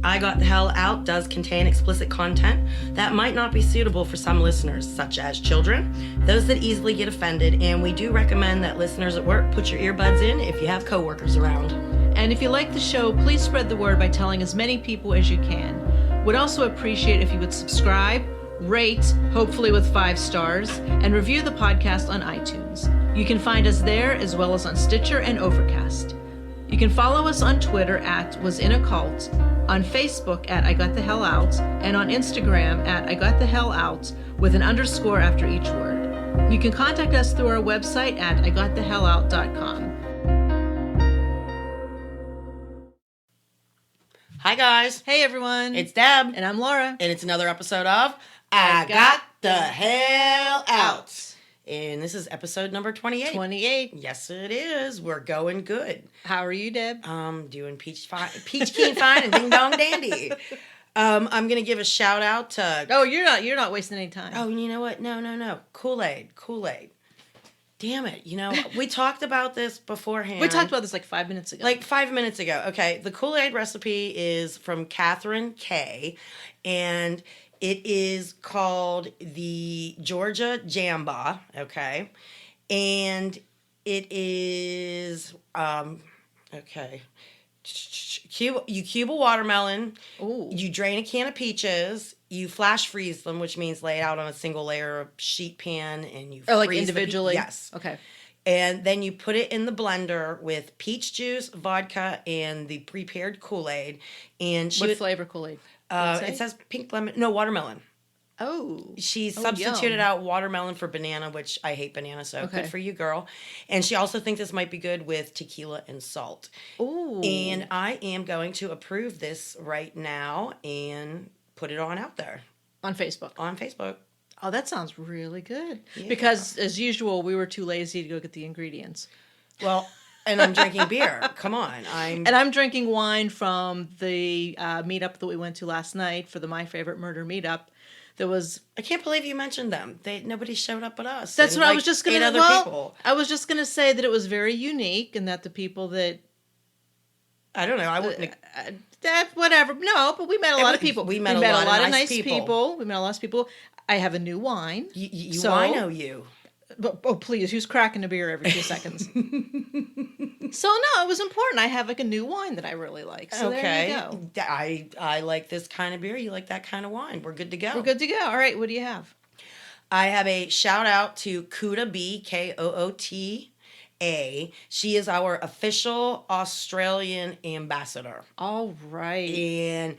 I Got the Hell Out does contain explicit content that might not be suitable for some listeners, such as children, those that easily get offended, and we do recommend that listeners at work put your earbuds in if you have coworkers around. And if you like the show, please spread the word by telling as many people as you can. Would also appreciate if you would subscribe, rate, hopefully with 5 stars, and review the podcast on iTunes. You can find us there as well as on Stitcher and Overcast. You can follow us on Twitter at Was In A Cult, on Facebook at I Got The Hell Out, and on Instagram at I Got The Hell Out with an underscore after each word. You can contact us through our website at IGotTheHellOut.com. Hi guys, Hey everyone. it's Deb, And I'm Laura. and it's another episode of I Got the Hell Out. And this is episode number 28. 28. Yes, it is. We're going good. How are you, Deb? Doing peach keen fine and ding dong dandy. I'm gonna give a shout out to. Oh, you're not wasting any time. Oh, you know what? No. Kool-Aid. Damn it! You know we talked about this beforehand. We talked about this like 5 minutes ago. Like 5 minutes ago. Okay, the Kool-Aid recipe is from Catherine K, and it is called the Georgia Jamba. Okay, and it is okay. You cube a watermelon. Ooh. You drain a can of peaches. You flash freeze them, which means lay it out on a single layer of sheet pan, and you like freeze individually? Yes. Okay. And then you put it in the blender with peach juice, vodka, and the prepared Kool-Aid. And What flavor Kool-Aid? it says pink lemon. No, watermelon. Oh. She Oh, substituted yum. out watermelon for banana, which I hate banana, so Okay. good for you, girl. And she also thinks this might be good with tequila and salt. Ooh. And I am going to approve this right now and put it on out there On Facebook. on Facebook. Oh, that sounds really good. Yeah. Because, as usual, we were too lazy to go get the ingredients. Well, and I'm drinking beer. Come on. And I'm drinking wine from the meetup that we went to last night for the My Favorite Murder meetup. There was... I can't believe you mentioned them. Nobody showed up but us. That's and what I like was just going 8 to... other Well, people. I was just going to say that it was very unique and that the people that... I don't know. I wouldn't. that whatever. No, but we met a lot of people. We met a lot of nice people. We met a lot of people. I have a new wine. You I know you. But, oh, please, who's cracking a beer every 2 seconds? So, no, it was important. I have like a new wine that I really like. So Okay. there you go. I like this kind of beer. You like that kind of wine. We're good to go. We're good to go. All right, what do you have? I have a shout out to Koota B, Koota. She is our official Australian ambassador. All right. And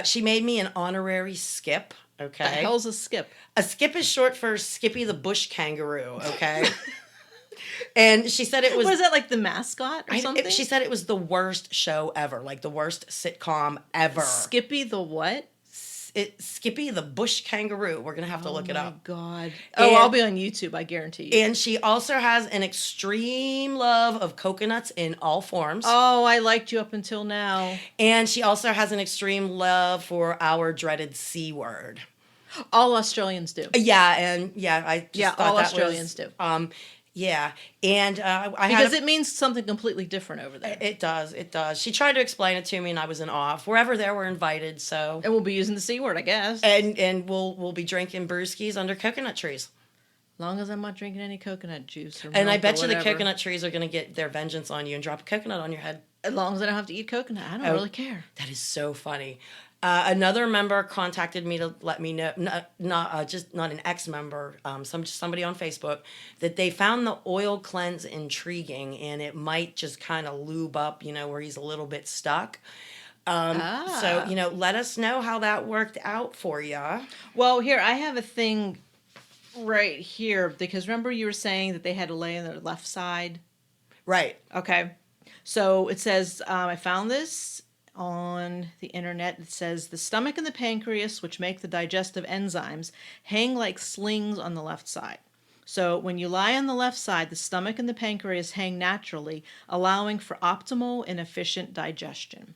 she made me an honorary skip. Okay. The hell's a skip? A skip is short for Skippy the Bush Kangaroo. Okay. And she said it was. Was that like the mascot or something? She said it was the worst show ever, like the worst sitcom ever. Skippy the what? Skippy the Bush Kangaroo. We're gonna have to look it up. Oh my God. Oh, I'll be on YouTube, I guarantee you. And she also has an extreme love of coconuts in all forms. Oh, I liked you up until now. And she also has an extreme love for our dreaded C word. All Australians do. I just thought all that Australians do. Yeah, and I Because it means something completely different over there. It does. She tried to explain it to me, and I was in awe. If we're ever there, we're invited. So And we'll be using the C word, I guess. and we'll be drinking brewskis under coconut trees. As long as I'm not drinking any coconut juice or And I milk bet or you the whatever. coconut trees are going to get their vengeance on you and drop a coconut on your head. As long as I don't have to eat coconut, I don't really care. That is so funny. Another member contacted me to let me know, not an ex-member, somebody on Facebook, that they found the oil cleanse intriguing, and it might just kind of lube up, where he's a little bit stuck. So, let us know how that worked out for you. Well, here, I have a thing right here, because remember you were saying that they had to lay on their left side? Right. Okay. So it says, I found this on the internet. It says, the stomach and the pancreas, which make the digestive enzymes, hang like slings on the left side. So when you lie on the left side, the stomach and the pancreas hang naturally, allowing for optimal and efficient digestion.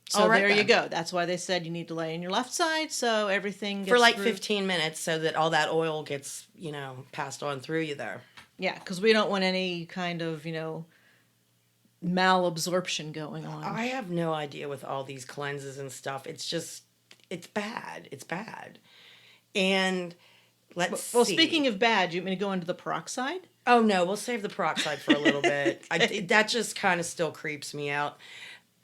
So All right, there you then. go. That's why they said you need to lay on your left side, so everything gets For like through. 15 minutes so that all that oil gets, passed on through you there. Yeah, because we don't want any kind of, malabsorption going on. I have no idea with all these cleanses and stuff. It's just, it's bad. It's bad. And let's Well, see. speaking of bad, you want me to go into the peroxide? Oh no, we'll save the peroxide for a little bit. That just kind of still creeps me out.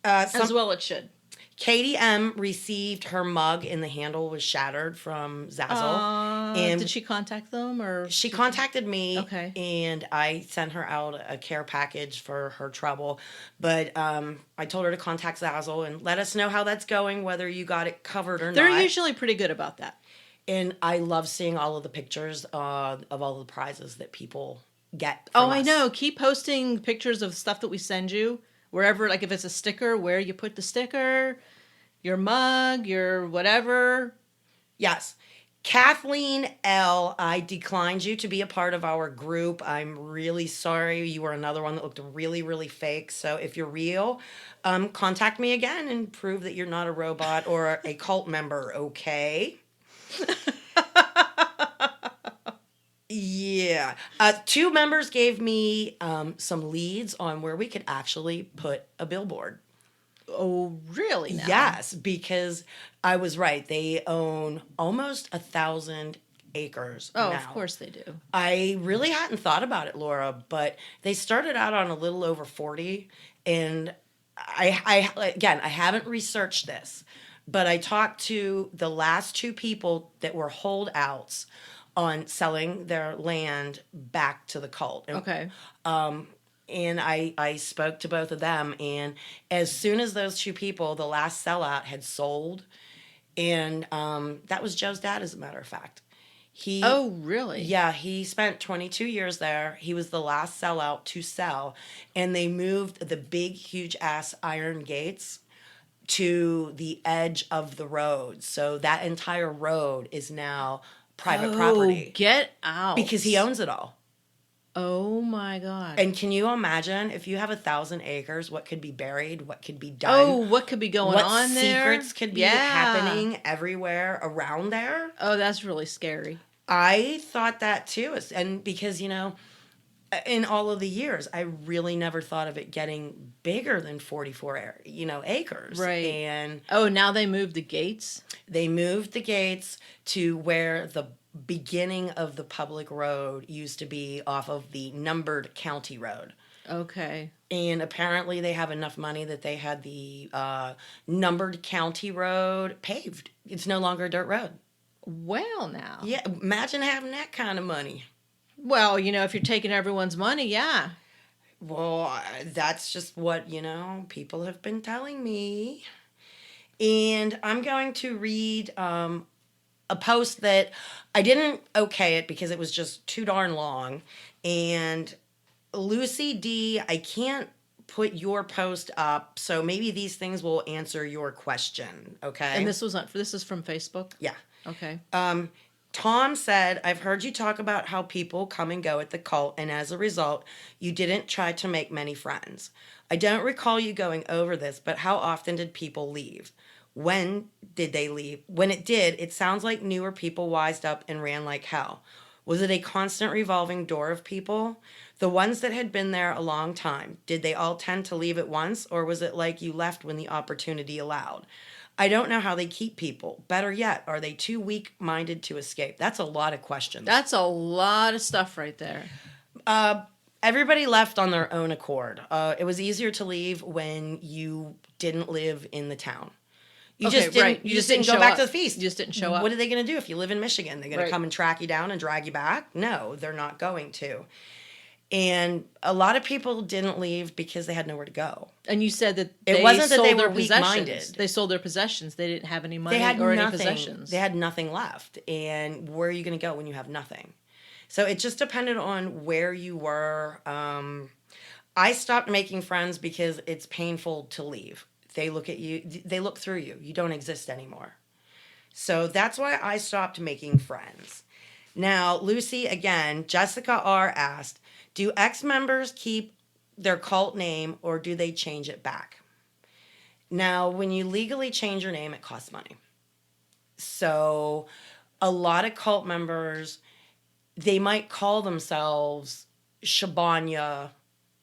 As well it should. Katie M received her mug and the handle was shattered from Zazzle. And Did she contact them or? she contacted me, Okay. and I sent her out a care package for her trouble. But I told her to contact Zazzle and let us know how that's going, whether you got it covered or They're not. usually pretty good about that. And I love seeing all of the pictures of all the prizes that people get. Oh, from I us. know. Keep posting pictures of stuff that we send you. Wherever, like if it's a sticker, where you put the sticker, your mug, your whatever. Yes. Kathleen L., I declined you to be a part of our group. I'm really sorry. You were another one that looked really, really fake. So if you're real, contact me again and prove that you're not a robot or a cult member, okay? Yeah. Two members gave me some leads on where we could actually put a billboard. Oh, really? Now? Yes, because I was right. They own almost 1,000 acres. Oh, now. of course they do. I really hadn't thought about it, Laura, but they started out on a little over 40. And again, I haven't researched this, but I talked to the last two people that were holdouts on selling their land back to the cult. And, Okay. and I spoke to both of them. And as soon as those two people, the last sellout had sold, and that was Joe's dad, as a matter of fact. Oh, really? Yeah, he spent 22 years there. He was the last sellout to sell. And they moved the big, huge ass iron gates to the edge of the road. So that entire road is now private property. Get out. Because he owns it all. Oh my God. And can you imagine if you have 1,000 acres, what could be buried, what could be done? Oh, what could be going what on there? secrets could be happening everywhere around there? Oh, that's really scary. I thought that too. And because, in all of the years, I really never thought of it getting bigger than 44, acres. Right. And Oh, now they moved the gates? they moved the gates to where the beginning of the public road used to be off of the numbered county road. Okay. And apparently they have enough money that they had the numbered county road paved. It's no longer a dirt road. Well, now. Yeah, imagine having that kind of money. Well, if you're taking everyone's money, yeah. Well, that's just what, people have been telling me. And I'm going to read a post that I didn't okay it because it was just too darn long. And Lucy D., I can't put your post up, so maybe these things will answer your question, okay? And this is from Facebook? Yeah. Okay. Tom said, I've heard you talk about how people come and go at the cult, and as a result, you didn't try to make many friends. I don't recall you going over this, but how often did people leave? When did they leave? When it did, it sounds like newer people wised up and ran like hell. Was it a constant revolving door of people? The ones that had been there a long time, did they all tend to leave at once, or was it like you left when the opportunity allowed? I don't know how they keep people. Better yet, are they too weak-minded to escape? That's a lot of questions. That's a lot of stuff right there. Everybody left on their own accord. It was easier to leave when you didn't live in the town. You Okay, just didn't. right. You just didn't go back to the feast. You just didn't show up. What are they going to do if you live in Michigan? They're going Right. to come and track you down and drag you back? No, they're not going to. And a lot of people didn't leave because they had nowhere to go. And you said that It they wasn't that sold they their were possessions. weak-minded. They sold their possessions. They didn't have any money They had or any nothing. possessions. They had nothing left. And where are you going to go when you have nothing? So it just depended on where you were. I stopped making friends because it's painful to leave. They look at you, they look through you. You don't exist anymore. So that's why I stopped making friends. Now, Lucy, again, Jessica R. asked, do ex-members keep their cult name or do they change it back? Now, when you legally change your name, it costs money. So a lot of cult members, they might call themselves Shabanya,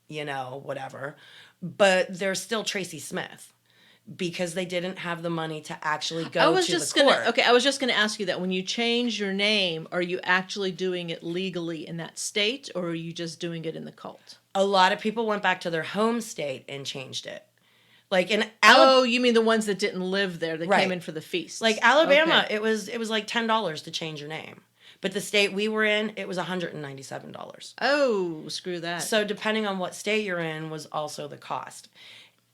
whatever. but they're still Tracy Smith because they didn't have the money to actually go I was to just the court. I was just gonna ask you that when you change your name, are you actually doing it legally in that state, or are you just doing it in the cult? A lot of people went back to their home state and changed it. Like in Alabama, Oh, you mean the ones that didn't live there that Right. came in for the feast? like Alabama, Okay. it was like $10 to change your name. But the state we were in, it was $197. Oh, screw that. So depending on what state you're in was also the cost.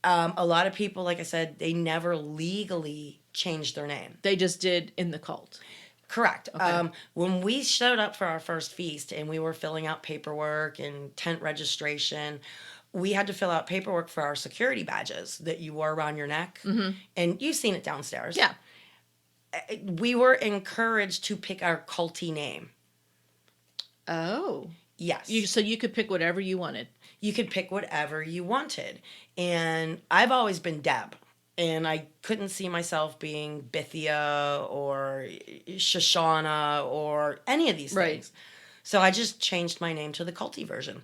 A lot of people, like I said, they never legally changed their name. They just did in the cult. Correct. When we showed up for our first feast and we were filling out paperwork and tent registration, we had to fill out paperwork for our security badges that you wore around your neck. Mm-hmm. And you've seen it downstairs. Yeah. We were encouraged to pick our culty name. Oh. Yes. So you could pick whatever you wanted. You could pick whatever you wanted. And I've always been Deb. And I couldn't see myself being Bithia or Shoshana or any of these Right. things. So I just changed my name to the culty version.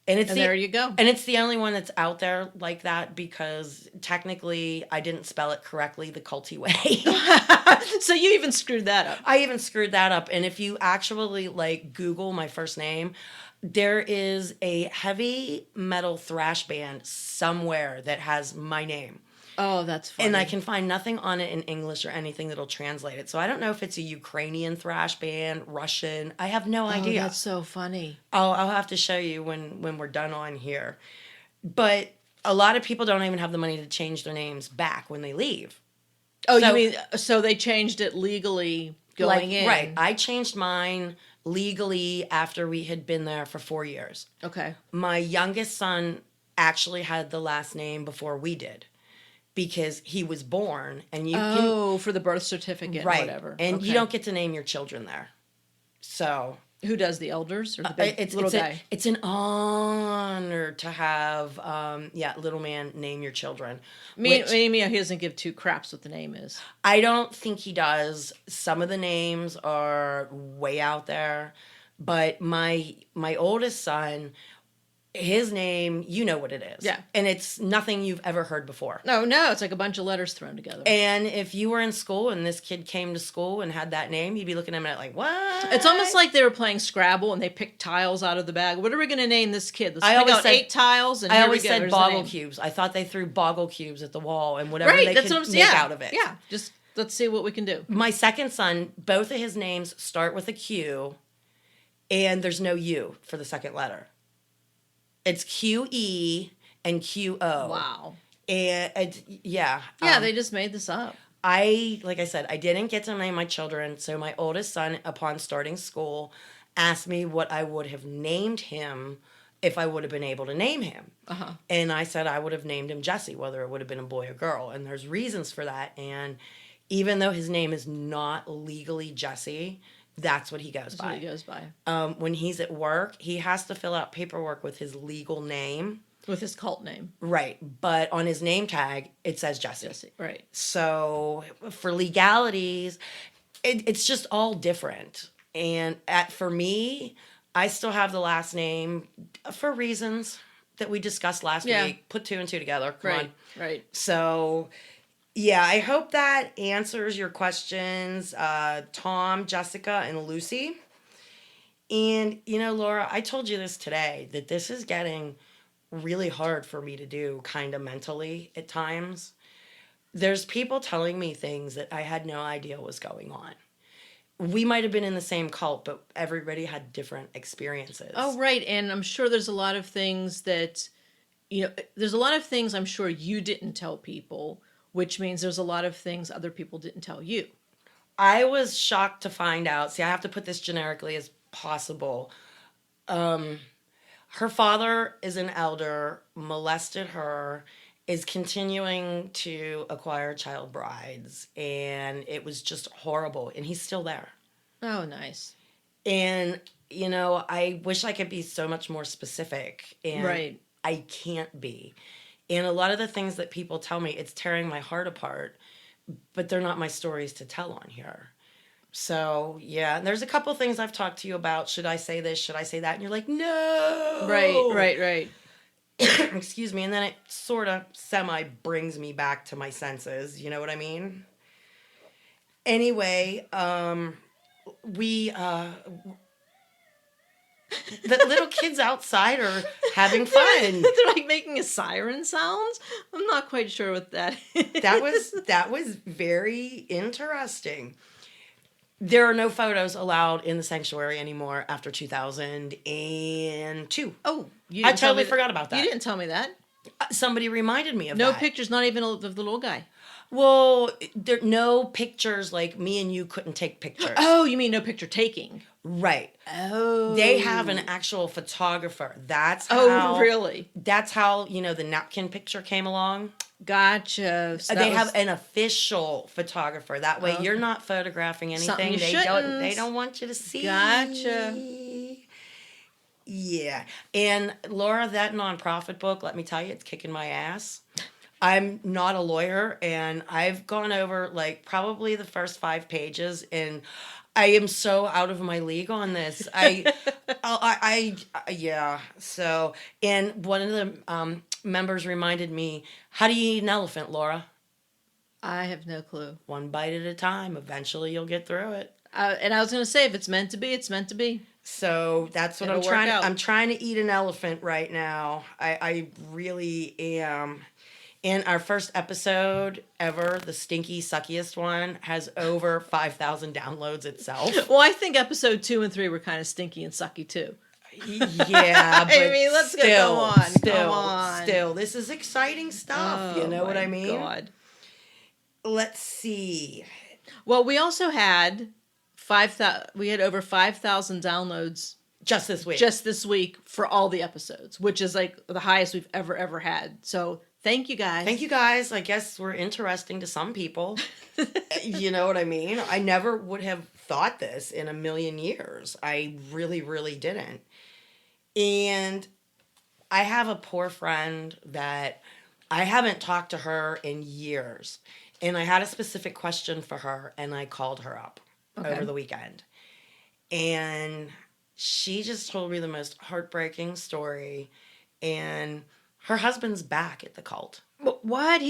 And There you go. And it's the only one that's out there like that because technically I didn't spell it correctly the culty way. So you even screwed that up. I even screwed that up. And if you actually like Google my first name, there is a heavy metal thrash band somewhere that has my name. Oh, that's funny. And I can find nothing on it in English or anything that'll translate it. So I don't know if it's a Ukrainian thrash band, Russian. I have no idea. Oh, that's so funny. I'll have to show you when we're done on here. But a lot of people don't even have the money to change their names back when they leave. Oh, So- you mean so they changed it legally going in? Right. I changed mine legally after we had been there for 4 years. Okay. My youngest son actually had the last name before we did because he was born and you can Oh, for the birth certificate, right. whatever. And Okay. you don't get to name your children there. So Who does, the elders or the big little it's guy? it's an honor to have little man name your children. which He doesn't give two craps what the name is. I don't think he does. Some of the names are way out there, but my oldest son, his name, you know what it is. Yeah. And it's nothing you've ever heard before. No, it's like a bunch of letters thrown together. And if you were in school and this kid came to school and had that name, you'd be looking at him like, what? It's almost like they were playing Scrabble and they picked tiles out of the bag. What are we going to name this kid? Let's I pick always out said- 8 tiles and I here always we go. said There's the boggle name. cubes. I thought they threw boggle cubes at the wall and whatever Right, they that's could what I'm make saying. out of it. Yeah, just let's see what we can do. My second son, both of his names start with a Q, and there's no U for the second letter. It's QE and QO. Wow. And Yeah, they just made this up. like I said, I didn't get to name my children. So my oldest son, upon starting school, asked me what I would have named him if I would have been able to name him. Uh-huh. And I said I would have named him Jesse, whether it would have been a boy or girl. And there's reasons for that. And even though his name is not legally Jesse, that's what he goes That's by. what he goes by. When he's at work, he has to fill out paperwork with his legal name. With his cult name. Right. But on his name tag, it says Jesse. Jesse. Right. So for legalities, it's just all different. And for me, I still have the last name for reasons that we discussed last Yeah. week. Put 2 and 2 together. Come on. Right. So, yeah, I hope that answers your questions, Tom, Jessica, and Lucy. And, Laura, I told you this today, that this is getting really hard for me to do kind of mentally at times. There's people telling me things that I had no idea was going on. We might have been in the same cult, but everybody had different experiences. Oh, right. And I'm sure there's a lot of things that, there's a lot of things I'm sure you didn't tell people, which means there's a lot of things other people didn't tell you. I was shocked to find out. See, I have to put this generically as possible. Her father is an elder, molested her, is continuing to acquire child brides, and it was just horrible. And he's still there. Oh, nice. And, I wish I could be so much more specific. And Right. I can't be. And a lot of the things that people tell me, it's tearing my heart apart, but they're not my stories to tell on here. So, yeah, and there's a couple things I've talked to you about. Should I say this? Should I say that? And you're like, no. Right. Excuse me, and then it sort of semi brings me back to my senses. You know what I mean? Anyway, we the little kids outside are having fun. They're like making a siren sound. I'm not quite sure what that is. That was very interesting. There are no photos allowed in the sanctuary anymore after 2002. Oh, you I didn't tell totally me forgot about that. You didn't tell me that. Somebody reminded me of No that. pictures, not even of the little guy. Well, there no pictures, like me and you couldn't take pictures. Oh, you mean no picture taking? Right. Oh. They have an actual photographer. That's how. Oh, really? That's how, the napkin picture came along. Gotcha. So They have an official photographer. That way Okay. you're not photographing Something anything you shouldn't. they don't want you to see. Gotcha. Yeah. And Laura, that nonprofit book, let me tell you, it's kicking my ass. I'm not a lawyer, and I've gone over like probably the first 5 pages, and I am so out of my league on this. Yeah. So, and one of the members reminded me, how do you eat an elephant, Laura? I have no clue. One bite at a time. Eventually, you'll get through it. And I was going to say, if it's meant to be, it's meant to be. So that's what It'll I'm trying. work out. I'm trying to eat an elephant right now. I really am. And our first episode ever, the stinky suckiest one, has over 5,000 downloads itself. Well, I think episode 2 and 3 were kind of stinky and sucky too. Yeah, but I mean, let's still, go on. Still, Come on. still, this is exciting stuff. You know what I mean? God. Let's see. Well, we also had 5,000. We had over 5,000 downloads Just this week. just this week for all the episodes, which is like the highest we've ever had. So thank you guys. Thank you guys. I guess we're interesting to some people. You know what I mean? I never would have thought this in a million years. I really, really didn't. And I have a poor friend that I haven't talked to her in years. And I had a specific question for her, and I called her up over the weekend. And she just told me the most heartbreaking story. And her husband's back at the cult. What?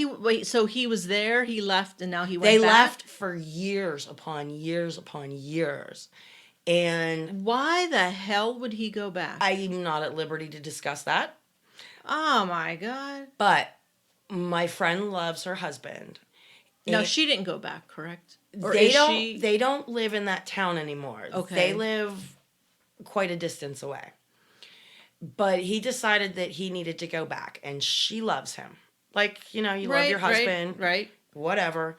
So he was there, he left, and now he went They back? left for years upon years upon years. And Why the hell would he go back? I'm not at liberty to discuss that. Oh my God. But my friend loves her husband. No, And she didn't go back, correct? Or they is don't she? they don't live in that town anymore. Okay. They live quite a distance away. But he decided that he needed to go back, and she loves him. Like, you love your husband. Right. Whatever.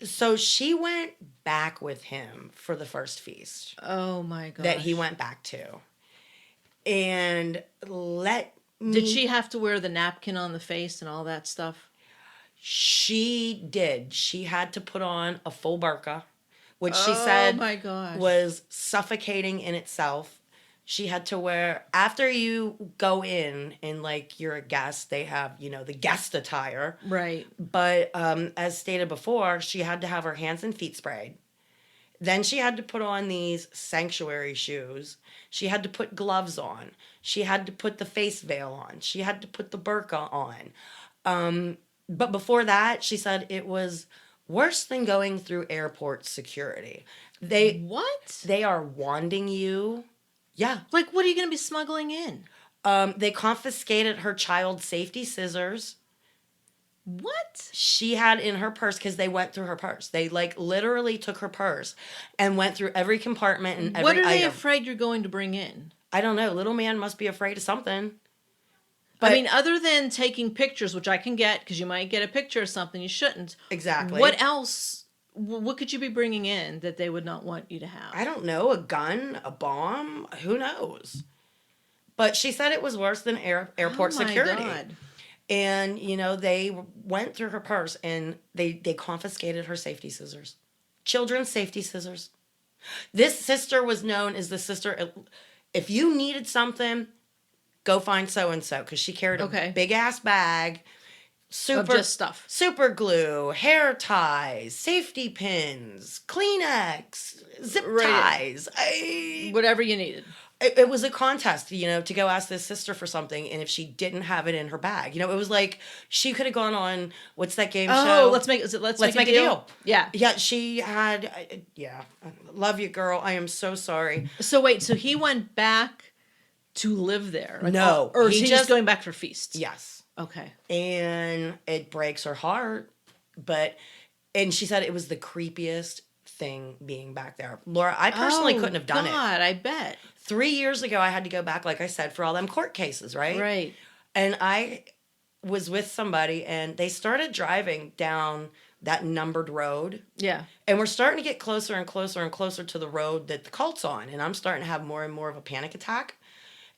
So she went back with him for the first feast Oh my God. that he went back to. And Did she have to wear the napkin on the face and all that stuff? She did. She had to put on a full burqa, which she said Oh my gosh. was suffocating in itself. She had to wear, after you go in and like you're a guest, they have, the guest attire. Right. But as stated before, she had to have her hands and feet sprayed. Then she had to put on these sanctuary shoes. She had to put gloves on. She had to put the face veil on. She had to put the burqa on. But before that, she said it was worse than going through airport security. What? They are wanding you. Yeah. Like, what are you going to be smuggling in? They confiscated her child safety scissors. What? She had in her purse, because they went through her purse. They literally took her purse and went through every compartment and every What are they item. afraid you're going to bring in? I don't know. Little man must be afraid of something. But I mean, other than taking pictures, which I can get, because you might get a picture of something you shouldn't. Exactly. What else? What could you be bringing in that they would not want you to have? I don't know. A gun, a bomb. Who knows? But she said it was worse than airport security. God. And, they went through her purse and they confiscated her safety scissors. Children's safety scissors. This sister was known as the sister. If you needed something, go find so-and-so. Because she carried a big-ass bag. Of just stuff. Super glue, hair ties, safety pins, Kleenex, zip ties. Whatever you needed. it was a contest, to go ask this sister for something, and if she didn't have it in her bag, it was like she could have gone on what's that game show? Let's make a deal. Yeah. Yeah, she had. Yeah, love you, girl. I am so sorry. So wait, so he went back to live there? No, or is he just going back for feasts? Yes. Okay. And it breaks her heart, and she said it was the creepiest thing being back there. Laura, I personally couldn't have done it. God, I bet. 3 years ago, I had to go back, like I said, for all them court cases, right? Right. And I was with somebody, and they started driving down that numbered road. Yeah. And we're starting to get closer and closer and closer to the road that the cult's on. And I'm starting to have more and more of a panic attack.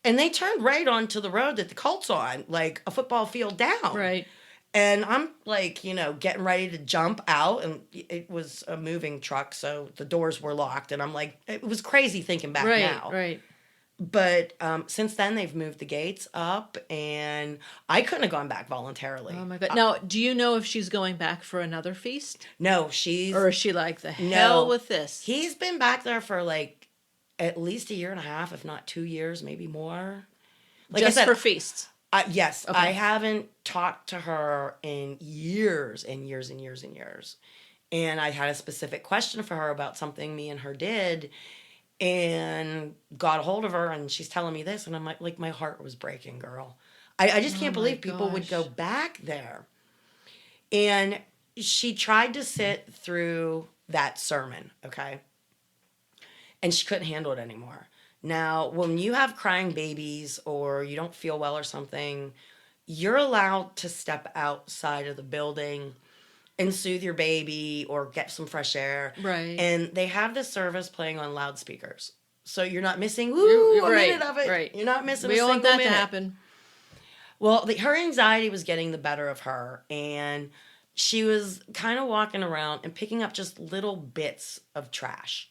And they turned right onto the road that the cult's on, like a football field down. Right. And I'm like, getting ready to jump out. And it was a moving truck, so the doors were locked. And I'm like, it was crazy thinking back now. Right. But since then, they've moved the gates up, and I couldn't have gone back voluntarily. Oh, my God. Now, do you know if she's going back for another feast? No, Or is she like, the hell with this? He's been back there for like at least a year and a half, if not 2 years, maybe more. Like Just I said, for feasts? Yes. Okay. I haven't talked to her in years and years and years and years. And I had a specific question for her about something me and her did, and got a hold of her, and she's telling me this, and I'm like my heart was breaking, girl. I just can't believe people would go back there. And she tried to sit through that sermon, okay? And she couldn't handle it anymore. Now, when you have crying babies or you don't feel well or something, you're allowed to step outside of the building and soothe your baby or get some fresh air. Right. And they have this service playing on loudspeakers. So you're not missing a minute of it. Right. You're not missing we a single want that minute. to happen. Well, her anxiety was getting the better of her, and she was kind of walking around and picking up just little bits of trash.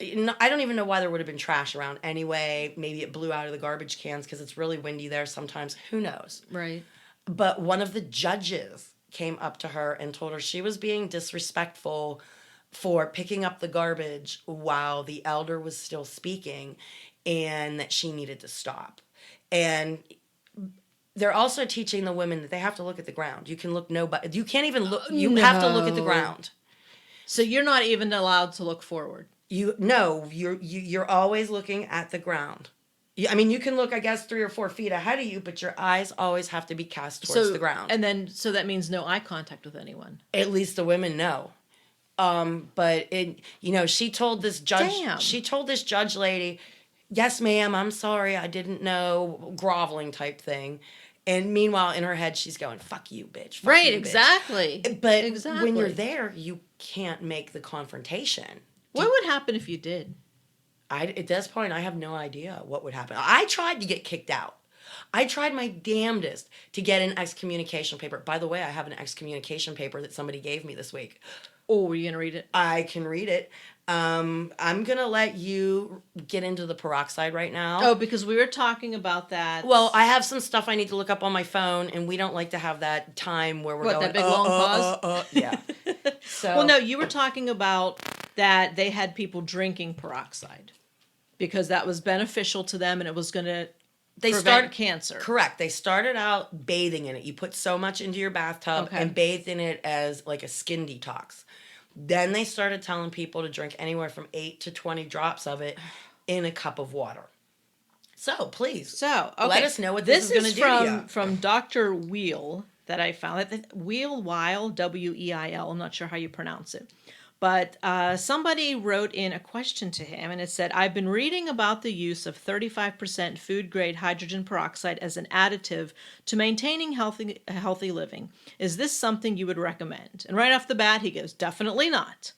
I don't even know why there would have been trash around anyway. Maybe it blew out of the garbage cans because it's really windy there sometimes. Who knows? Right. But one of the judges came up to her and told her she was being disrespectful for picking up the garbage while the elder was still speaking, and that she needed to stop. And they're also teaching the women that they have to look at the ground. You can look you can't even look. You have to look at the ground. So you're not even allowed to look forward. You're always looking at the ground. I mean, you can look, I guess, 3 or 4 feet ahead of you, but your eyes always have to be cast towards the ground. And then, so that means no eye contact with anyone. At least the women know. But she told this judge. Damn. She told this judge lady, "Yes, ma'am, I'm sorry, I didn't know," groveling type thing. And meanwhile, in her head, she's going, "Fuck you, bitch." Fuck Right, you, exactly. Bitch. But exactly. when you're there, you can't make the confrontation. What would happen if you did? At this point, I have no idea what would happen. I tried to get kicked out. I tried my damnedest to get an excommunication paper. By the way, I have an excommunication paper that somebody gave me this week. Oh, were you going to read it? I can read it. I'm going to let you get into the peroxide right now. Oh, because we were talking about that. Well, I have some stuff I need to look up on my phone, and we don't like to have that time where we're going, that big long pause? Yeah. So, well, no, you were talking about that they had people drinking peroxide because that was beneficial to them and it was going to prevent cancer. Correct. They started out bathing in it. You put so much into your bathtub and bathed in it as like a skin detox. Then they started telling people to drink anywhere from 8 to 20 drops of it in a cup of water. So please, let us know what this is going to do to you. From Dr. Wheel that I found. Wheel, W-E-I-L. I'm not sure how you pronounce it. But somebody wrote in a question to him, and it said, "I've been reading about the use of 35% food-grade hydrogen peroxide as an additive to maintaining healthy living. Is this something you would recommend?" And right off the bat, he goes, "Definitely not."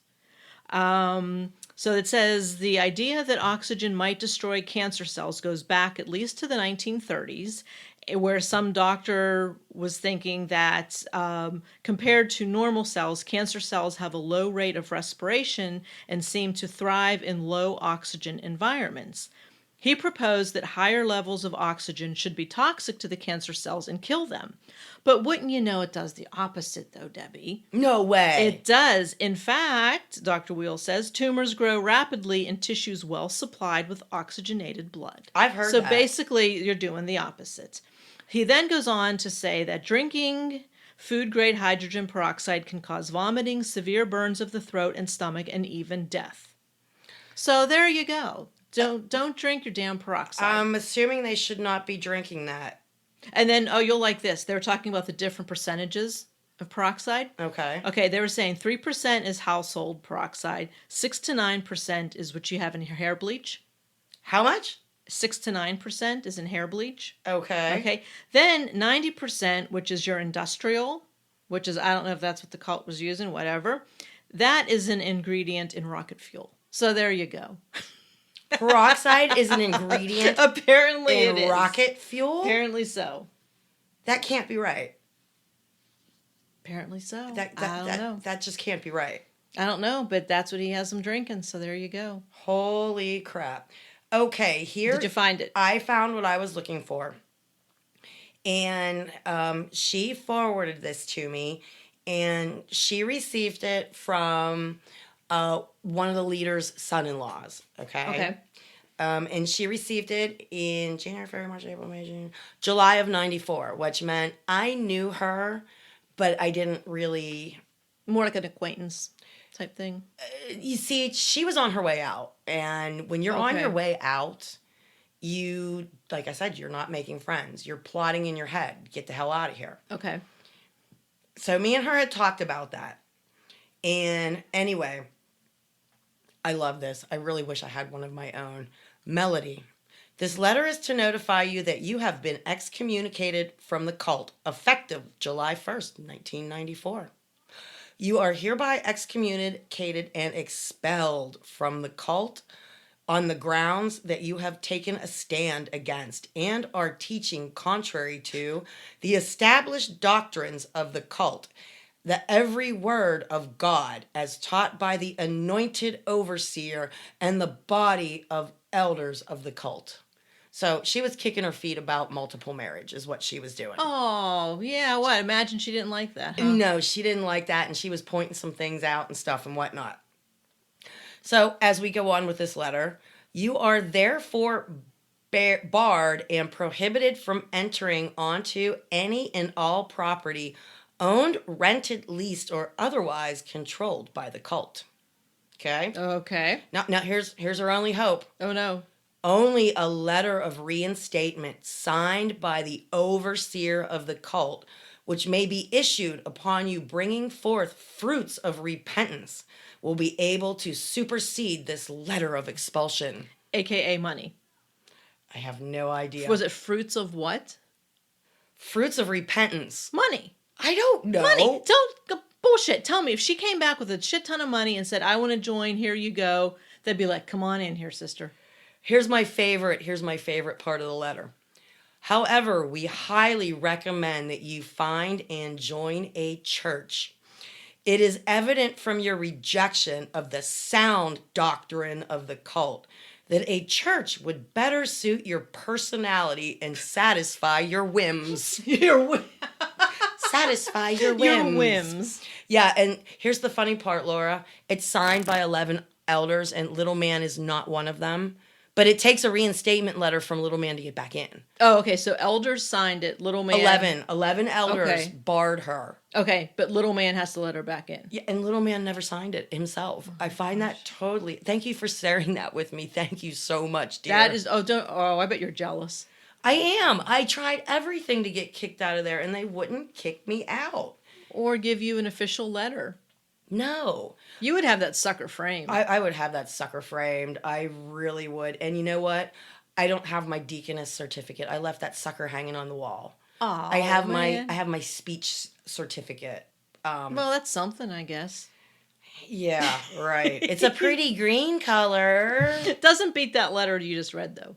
So it says, the idea that oxygen might destroy cancer cells goes back at least to the 1930s, where some doctor was thinking that compared to normal cells, cancer cells have a low rate of respiration and seem to thrive in low oxygen environments. He proposed that higher levels of oxygen should be toxic to the cancer cells and kill them. But wouldn't you know, it does the opposite, though, Debbie. No way. It does. In fact, Dr. Wheel says tumors grow rapidly in tissues well supplied with oxygenated blood. I've heard so that. basically, you're doing the opposite. He then goes on to say that drinking food-grade hydrogen peroxide can cause vomiting, severe burns of the throat and stomach, and even death. So there you go. Don't drink your damn peroxide. I'm assuming they should not be drinking that. And then, you'll like this. They were talking about the different percentages of peroxide. Okay. Okay, they were saying 3% is household peroxide, 6 to 9% is what you have in your hair bleach. How much? 6 to 9% is in hair bleach. Okay. Okay, then 90%, which is your industrial, which is, I don't know if that's what the cult was using, whatever. That is an ingredient in rocket fuel. So there you go. Peroxide is an ingredient Apparently in it is. rocket fuel? Apparently so. That can't be right. Apparently so. That I don't know. That just can't be right. I don't know, but that's what he has them drinking, so there you go. Holy crap. Okay, here. Did you find it? I found what I was looking for. And she forwarded this to me, and she received it from one of the leader's son-in-laws. Okay. And she received it in January, February, March, April, May, June, July of '94, which meant I knew her, but I didn't really. More like an acquaintance type thing. You see, she was on her way out, and when you're on Okay. your way out, you, like I said, you're not making friends. You're plotting in your head, get the hell out of here. Okay. So me and her had talked about that. And anyway, I love this. I really wish I had one of my own. Melody, this letter is to notify you that you have been excommunicated from the cult, effective July 1st, 1994. You are hereby excommunicated and expelled from the cult on the grounds that you have taken a stand against and are teaching contrary to the established doctrines of the cult, that every word of God as taught by the anointed overseer and the body of elders of the cult. So she was kicking her feet about multiple marriage is what she was doing. Oh, yeah, what? Imagine she didn't like that, huh? No, she didn't like that, and she was pointing some things out and stuff and whatnot. So as we go on with this letter, you are therefore barred and prohibited from entering onto any and all property owned, rented, leased, or otherwise controlled by the cult. Okay? Okay. Now here's our only hope. Oh, no. Only a letter of reinstatement signed by the overseer of the cult, which may be issued upon you bringing forth fruits of repentance, will be able to supersede this letter of expulsion. AKA money. I have no idea. Was it fruits of what? Fruits of repentance? Money. I don't know. Money. Don't bullshit. Tell me, if she came back with a shit ton of money and said, I want to join, here you go, they'd be like, come on in here, sister. Here's my favorite part of the letter. However, we highly recommend that you find and join a church. It is evident from your rejection of the sound doctrine of the cult that a church would better suit your personality and satisfy your whims. Satisfy your whims. Your whims. Yeah, and here's the funny part, Laura. It's signed by 11 elders, and Little Man is not one of them. But it takes a reinstatement letter from Little Man to get back in. Oh, okay. So elders signed it. Little man. 11 elders Okay. barred her. Okay, but little man has to let her back in. Yeah, and Little Man never signed it himself. I find that totally. Thank you for sharing that with me. Thank you so much, dear. That is. I bet you're jealous. I am. I tried everything to get kicked out of there, and they wouldn't kick me out. Or give you an official letter. No. You would have that sucker framed. I would have that sucker framed. I really would. And you know what? I don't have my deaconess certificate. I left that sucker hanging on the wall. Oh, I have man. my speech certificate. Well, that's something, I guess. Yeah, right. It's a pretty green color. It doesn't beat that letter you just read, though.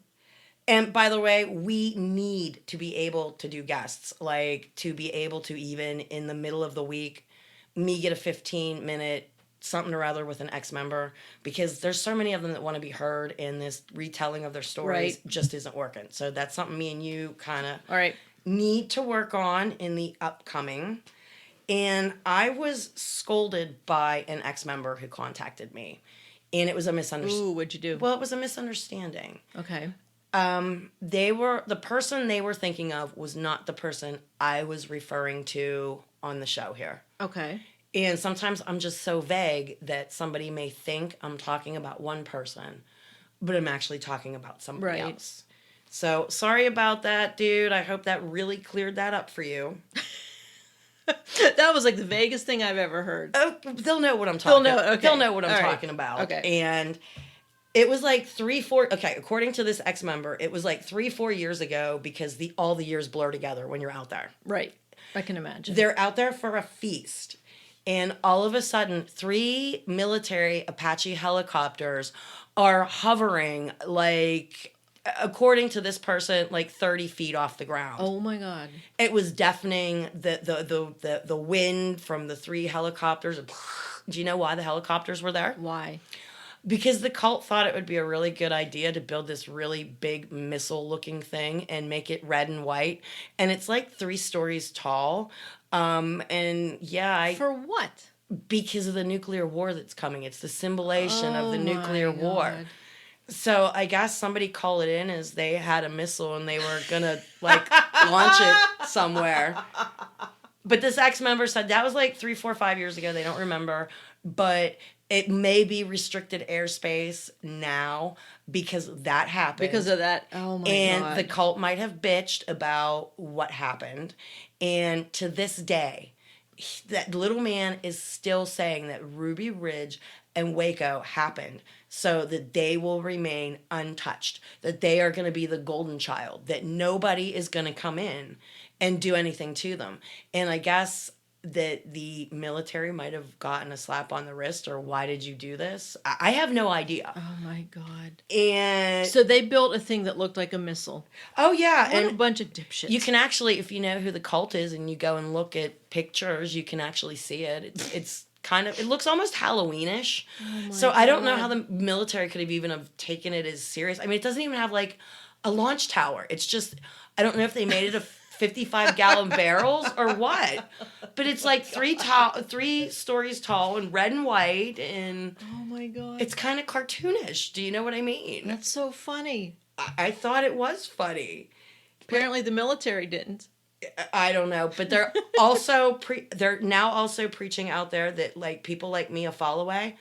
And by the way, we need to be able to do guests, like to be able to even in the middle of the week, me get a 15-minute something or other with an ex-member because there's so many of them that want to be heard, and this retelling of their stories Right. just isn't working. So that's something me and you kind of All right. need to work on in the upcoming. And I was scolded by an ex-member who contacted me, and it was a misunderstanding. Ooh, what'd you do? Well, it was a misunderstanding. Okay. The person they were thinking of was not the person I was referring to on the show here. Okay. And sometimes I'm just so vague that somebody may think I'm talking about one person, but I'm actually talking about somebody Right. else. So sorry about that, dude. I hope that really cleared that up for you. That was like the vaguest thing I've ever heard. Oh, they'll know what I'm talking about. know, okay. They'll know what I'm All right. talking about. Okay. And it was like 3-4, okay, according to this ex-member, it was like 3-4 years ago because all the years blur together when you're out there. Right. I can imagine. They're out there for a feast. And all of a sudden, 3 military Apache helicopters are hovering, like, according to this person, like 30 feet off the ground. Oh my God. It was deafening. The wind from the 3 helicopters. Do you know why the helicopters were there? Why? Because the cult thought it would be a really good idea to build this really big missile-looking thing and make it red and white. And it's like 3 stories tall. And yeah, For what? because of the nuclear war that's coming. It's the symbolization of the Oh nuclear my war. God. So I guess somebody called it in as they had a missile and they were gonna like launch it somewhere. But this ex-member said that was like 3, 4, 5 years ago. They don't remember, but it may be restricted airspace now because that happened. Because of that. Oh my And God. the cult might have bitched about what happened. And to this day, that little man is still saying that Ruby Ridge and Waco happened so that they will remain untouched, that they are going to be the golden child, that nobody is going to come in and do anything to them. And I guess that the military might have gotten a slap on the wrist, or why did you do this? I have no idea. Oh my God. And So they built a thing that looked like a missile. oh yeah, What a and bunch of dipshits. you can actually, if you know who the cult is and you go and look at pictures, you can actually see it. It's kind of, it looks almost Halloweenish. So I don't know how the military could have taken it as serious. I mean, it doesn't even have like a launch tower. It's just, I don't know if they made it a 55-gallon barrels or what, but it's like 3 stories tall and red and white, and Oh my God. it's kind of cartoonish. Do you know what I mean? That's so funny. I thought it was funny. Apparently the military didn't. I don't know, but they're also they're now also preaching out there that like people like me a fall away,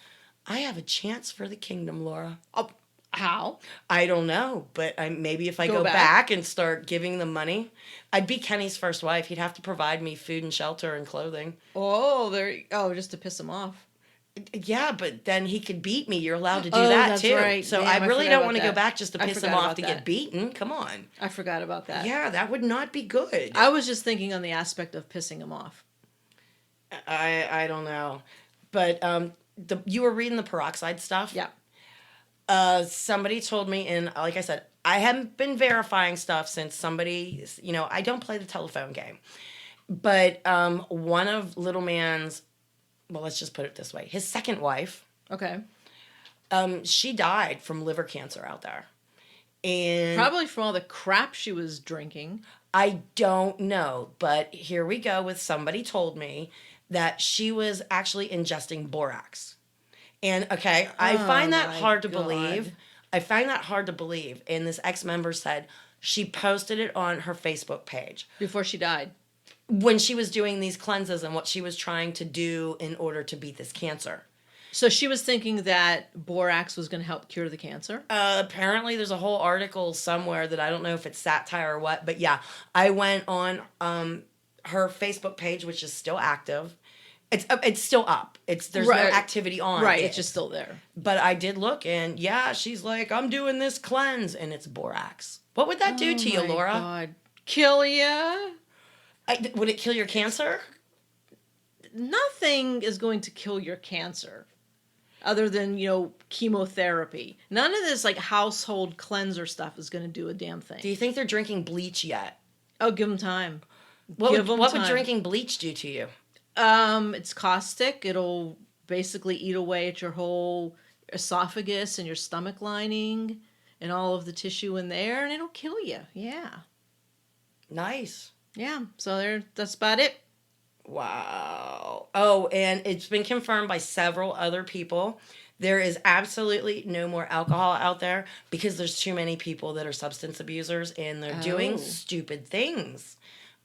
I have a chance for the kingdom, Laura. Oh, how? I don't know, but maybe if I Go go back. back and start giving them money, I'd be Kenny's first wife. He'd have to provide me food and shelter and clothing. Oh, just to piss them off. Yeah, but then he could beat me. You're allowed to do Oh, that that's too. right. So Damn, I I really forgot don't about want to go that. back just to I piss him forgot off about to that. get beaten. Come on. I forgot about that. Yeah, that would not be good. I was just thinking on the aspect of pissing them off. I don't know, but you were reading the peroxide stuff. Yeah. Somebody told me, and like I said, I haven't been verifying stuff since somebody, I don't play the telephone game. But one of Little Man's, well, let's just put it this way, his second wife, Okay. she died from liver cancer out there. And Probably from all the crap she was drinking. I don't know, but here we go with somebody told me that she was actually ingesting borax. And okay, I find that my hard to God. believe. I find that hard to believe. And this ex-member said she posted it on her Facebook page Before she died. when she was doing these cleanses and what she was trying to do in order to beat this cancer. So she was thinking that borax was going to help cure the cancer? Apparently there's a whole article somewhere that I don't know if it's satire or what, but yeah, I went on her Facebook page, which is still active. It's still up. There's Right. no activity on. Right, it. it's just still there. But I did look, and yeah, she's like, I'm doing this cleanse, and it's borax. What would that do to you, Oh my Laura? God. Kill ya? Would it kill your cancer? Nothing is going to kill your cancer other than, chemotherapy. None of this like household cleanser stuff is going to do a damn thing. Do you think they're drinking bleach yet? Oh, give them time. What Give would 'em what time. would drinking bleach do to you? It's caustic. It'll basically eat away at your whole esophagus and your stomach lining and all of the tissue in there, and it'll kill you. Yeah. Nice. Yeah. So that's about it. Wow. Oh, and it's been confirmed by several other people. There is absolutely no more alcohol out there because there's too many people that are substance abusers and they're doing Oh. stupid things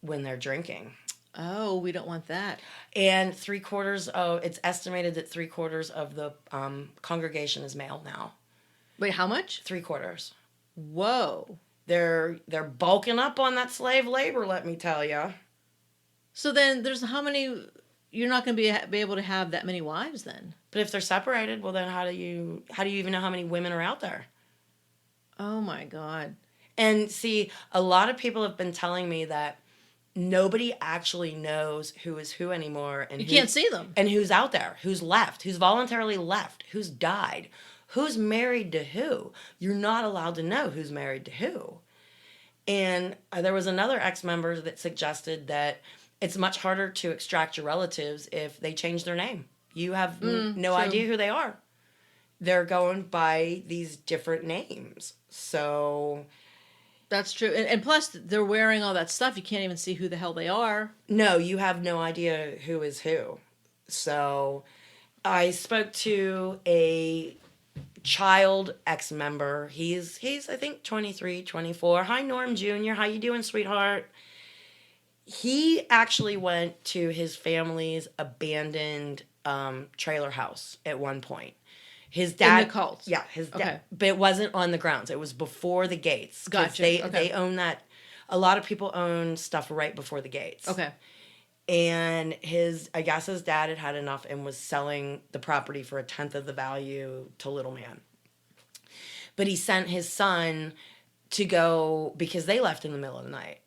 when they're drinking. Oh, we don't want that. And it's estimated that 3/4 of the congregation is male now. Wait, how much? 3/4. Whoa. They're bulking up on that slave labor, let me tell you. So then there's how many, you're not going to be able to have that many wives then? But if they're separated, well then how do you even know how many women are out there? Oh my God. And see, a lot of people have been telling me that nobody actually knows who is who anymore, and You can't see them. and who's out there, who's left, who's voluntarily left, who's died, who's married to who. You're not allowed to know who's married to who. And there was another ex-member that suggested that it's much harder to extract your relatives if they change their name. You have no true. idea who they are. They're going by these different names. So, That's true. And plus, they're wearing all that stuff. You can't even see who the hell they are. no, you have no idea who is who. So, I spoke to a child ex-member. He's I think 23, 24. Hi Norm Jr. How you doing, sweetheart? He actually went to his family's abandoned trailer house at one point. His dad, the cult. yeah, his dad, Okay. but it wasn't on the grounds. It was before the gates. 'Cause Gotcha. They Okay. they own that. A lot of people own stuff right before the gates. Okay. And I guess his dad had enough and was selling the property for 1/10 of the value to Little Man. But he sent his son to go because they left in the middle of the night.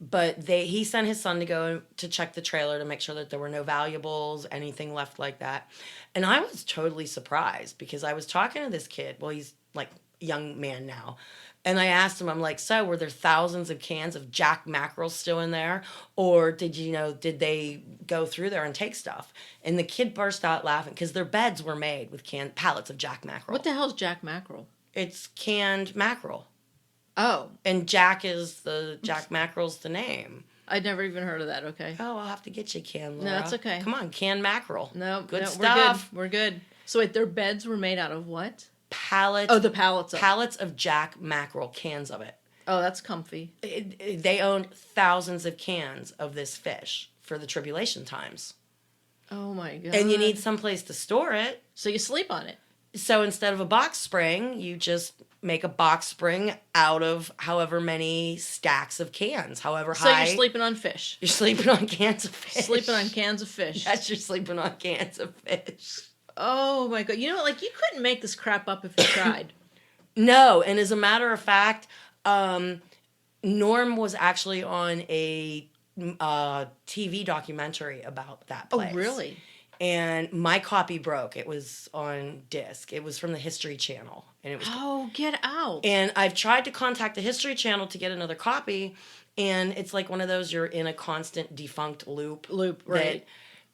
But he sent his son to go to check the trailer to make sure that there were no valuables, anything left like that. And I was totally surprised because I was talking to this kid. Well, he's like a young man now. And I asked him, I'm like, so were there thousands of cans of Jack mackerel still in there? Or did they go through there and take stuff? And the kid burst out laughing because their beds were made with pallets of Jack mackerel. What the hell's Jack mackerel? It's canned mackerel. Oh, And Jack mackerel's the name. I'd never even heard of that. Okay. Oh, I'll have to get you a can, Laura. No, that's okay. Come on, canned mackerel. No, Good no, stuff. We're good. So wait, their beds were made out of what? Pallets. Oh, the pallets. Pallets of Jack mackerel, cans of it. Oh, that's comfy. They owned thousands of cans of this fish for the tribulation times. Oh my God. And you need someplace to store it. So you sleep on it. So instead of a box spring, you just make a box spring out of however many stacks of cans, however So high. you're sleeping on fish. You're sleeping on cans of fish. Sleeping on cans of fish. Yes, you're sleeping on cans of fish. Oh my God. You know what? Like, you couldn't make this crap up if you tried. No, and as a matter of fact, Norm was actually on a TV documentary about that Oh, place. really? And my copy broke. It was on disc. It was from the History Channel, and it was. Oh, get out. And I've tried to contact the History Channel to get another copy, and it's like one of those you're in a constant defunct loop. Right.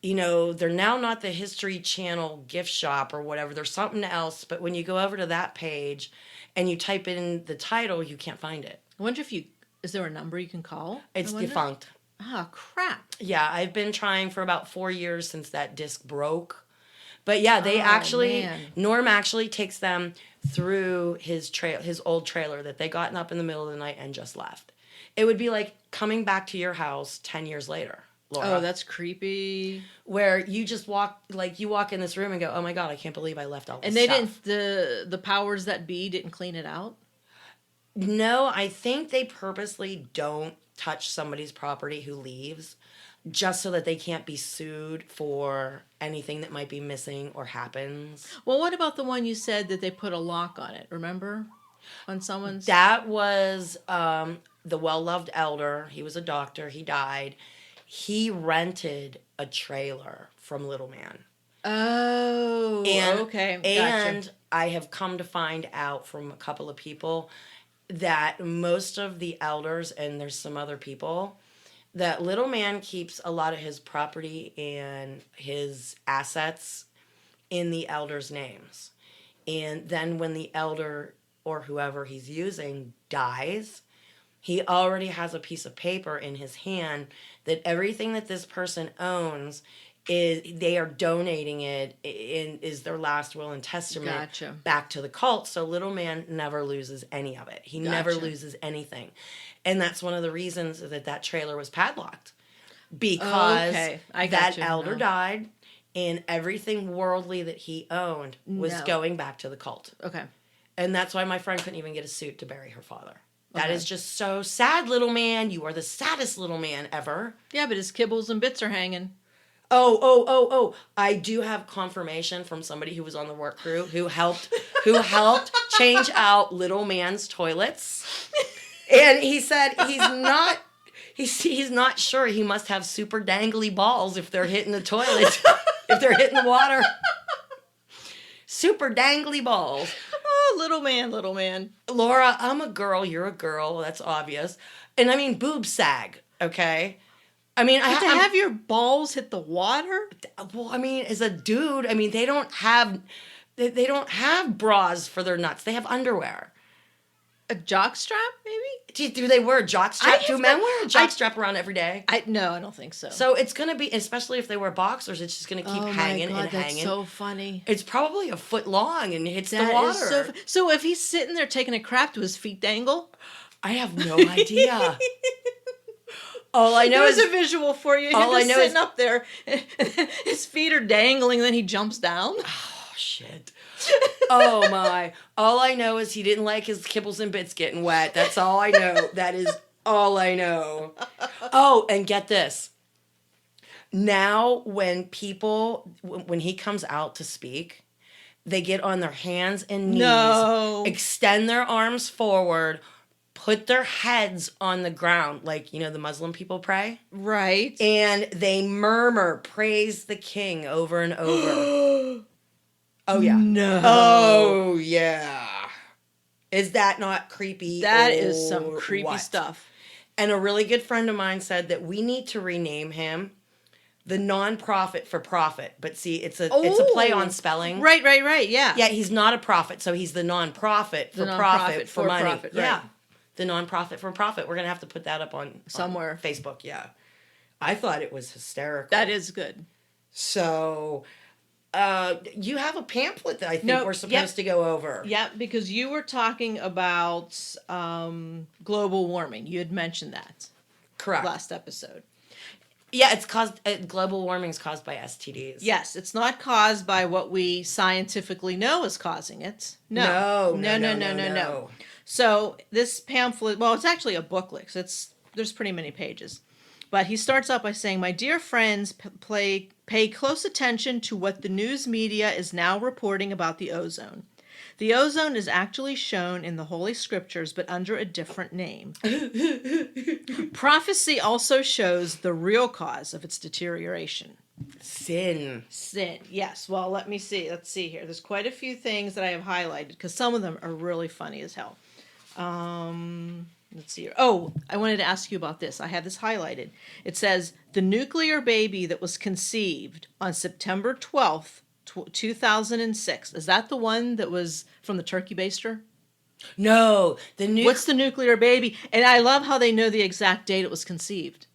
That, they're now not the History Channel gift shop or whatever. There's something else, but when you go over to that page and you type in the title, you can't find it. I wonder if is there a number you can call? It's I wonder? defunct. Ah, crap. Yeah, I've been trying for about 4 years since that disc broke. But yeah, Man. Norm actually takes them through his old trailer that they gotten up in the middle of the night and just left. It would be like coming back to your house 10 years later, Laura. Oh, that's creepy. where you just walk in this room and go, oh my God, I can't believe I left all this And they stuff. didn't, the powers that be didn't clean it out? No, I think they purposely don't touch somebody's property who leaves just so that they can't be sued for anything that might be missing or happens. Well, what about the one you said that they put a lock on it, remember? On someone's... That was the well-loved elder. He was a doctor. He died. He rented a trailer from Little Man. Oh, okay. Gotcha. And I have come to find out from a couple of people that most of the elders, and there's some other people, that Little Man keeps a lot of his property and his assets in the elders' names. And then when the elder or whoever he's using dies, he already has a piece of paper in his hand that everything that this person owns is they are donating it in is their last will and testament Gotcha. back to the cult. So little man never loses any of it. He never Gotcha. loses anything. And that's one of the reasons that trailer was padlocked. Because Okay, I that gotcha elder now. died and everything worldly that he owned was No. going back to the cult. Okay. And that's why my friend couldn't even get a suit to bury her father. That Okay. is just so sad, little man. You are the saddest little man ever. Yeah, but his kibbles and bits are hanging. Oh. I do have confirmation from somebody who was on the work crew who helped change out little man's toilets. And he said he's not sure. He must have super dangly balls if they're hitting the toilet, if they're hitting the water. Super dangly balls. Oh, little man. Laura, I'm a girl, you're a girl, that's obvious. And I mean, boobs sag, okay? I mean, To have your balls hit the water? well, I mean, as a dude, I mean, they don't have bras for their nuts. They have underwear. A jockstrap, maybe? Do they wear a jockstrap? Do have men not- wear a jockstrap around every day? No, I don't think so. So it's gonna be, especially if they wear boxers, it's just gonna keep hanging and that's hanging. so funny. It's probably a foot long and hits the That water. is so. So if he's sitting there taking a crap, do his feet dangle? I have no idea. All I know There's is a visual for you. all He's I know sitting is- up there, his feet are dangling, and then he jumps down. oh shit. Oh my. All I know is he didn't like his kibbles and bits getting wet. That's all I know. That is all I know. Oh, and get this. Now when he comes out to speak, they get on their hands and knees, No. extend their arms forward, put their heads on the ground like, the Muslim people pray, Right. and they murmur, praise the king over and over. Oh yeah. No. Oh yeah. Is that not creepy? That is some or creepy what? stuff. And a really good friend of mine said that we need to rename him the non-profit for profit. But see, it's a play on spelling. Right. Yeah. Yeah, he's not a prophet, so he's the non-profit for profit for money. profit, right. Yeah. The non-profit for profit. We're gonna have to put that up on Somewhere. Facebook, yeah. I thought it was hysterical. That is good. So you have a pamphlet that I think No, we're supposed to go over. Yeah, because you were talking about global warming. You had mentioned that Correct. last episode. Yeah, it's caused. Global warming is caused by STDs. Yes, it's not caused by what we scientifically know is causing it. No. So this pamphlet, well, it's actually a booklet. So there's pretty many pages. But he starts out by saying, "My dear friends, pay close attention to what the news media is now reporting about the ozone. The ozone is actually shown in the Holy Scriptures, but under a different name. Prophecy also shows the real cause of its deterioration." Sin. Sin. Yes. Well, let me see. Let's see here. There's quite a few things that I have highlighted because some of them are really funny as hell. Let's see here. Oh, I wanted to ask you about this. I have this highlighted. It says, "The nuclear baby that was conceived on September 12th, 2006. Is that the one that was from the turkey baster? No, What's the nuclear baby? And I love how they know the exact date it was conceived.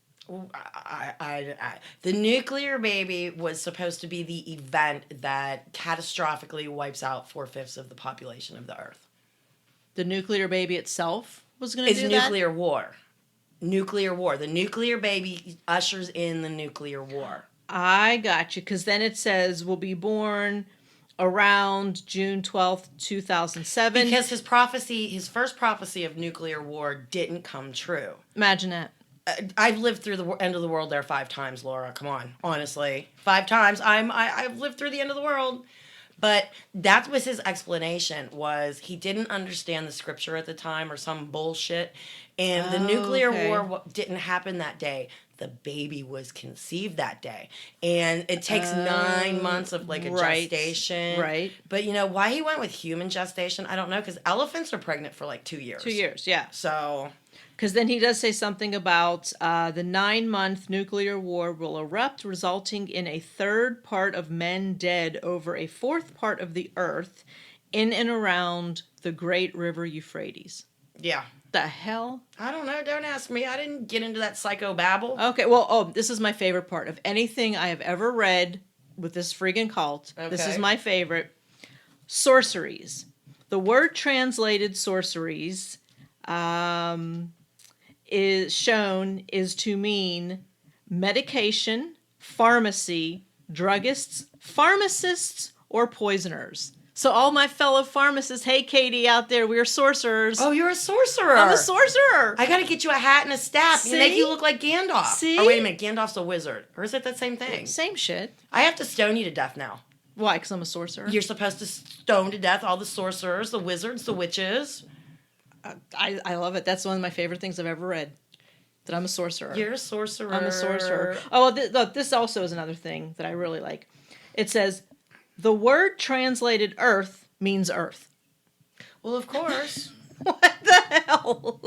The nuclear baby was supposed to be the event that catastrophically wipes out 4/5 of the population of the Earth. The nuclear baby itself was going to It's do that? nuclear war. Nuclear war. The nuclear baby ushers in the nuclear war. I got you, because then it says will be born around June 12th, 2007. Because his first prophecy of nuclear war didn't come true. Imagine that. I've lived through the end of the world there 5 times, Laura. Come on, honestly, 5 times. I've lived through the end of the world, but that was his explanation. Was he didn't understand the scripture at the time or some bullshit, and the nuclear war didn't happen that day. The baby was conceived that day, and it takes 9 months of like a gestation. Right. But why he went with human gestation, I don't know, because elephants are pregnant for like 2 years. 2 years, yeah. So Because then he does say something about the 9-month nuclear war will erupt, resulting in a third part of men dead over a fourth part of the earth in and around the great river Euphrates. Yeah. The hell? I don't know. Don't ask me. I didn't get into that psychobabble. Okay, well, this is my favorite part of anything I have ever read with this friggin' cult. Okay. This is my favorite. Sorceries. The word translated sorceries is to mean medication, pharmacy, druggists, pharmacists, or poisoners. So all my fellow pharmacists, hey Katie out there, we're sorcerers. Oh, you're a sorcerer. I'm a sorcerer. I gotta get you a hat and a staff and make you look like Gandalf. See? Oh, wait a minute. Gandalf's a wizard. Or is it the same thing? Same shit. I have to stone you to death now. Why? Because I'm a sorcerer? You're supposed to stone to death all the sorcerers, the wizards, the witches. I love it. That's one of my favorite things I've ever read. That I'm a sorcerer. You're a sorcerer. I'm a sorcerer. Oh, this also is another thing that I really like. It says, the word translated earth means earth. Well, of course. What the hell?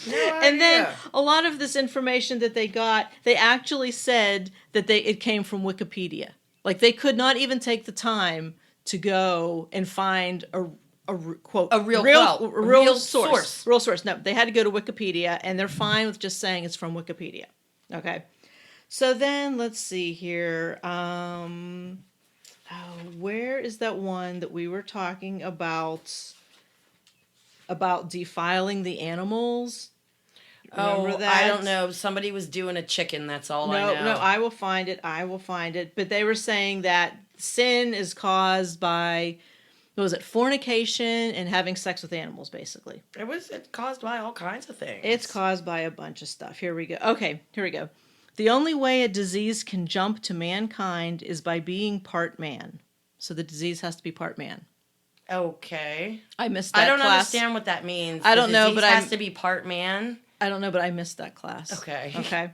No And then a lot of this information that they got, they actually said that it came from Wikipedia. Like they could not even take the time to go and find a quote a real source. Real source. No, they had to go to Wikipedia, and they're fine with just saying it's from Wikipedia. Okay. So then let's see here. Where is that one that we were talking about defiling the animals? Remember that? I don't know. Somebody was doing a chicken. That's all I know. No, I will find it. But they were saying that sin is caused by, what was it, fornication and having sex with animals, basically. It's caused by all kinds of things. It's caused by a bunch of stuff. Here we go. Okay, here we go. The only way a disease can jump to mankind is by being part man. So the disease has to be part man. Okay. I missed that I don't class. understand what that means. I don't know, but it has to be part man. I don't know, but I missed that class. Okay. Okay.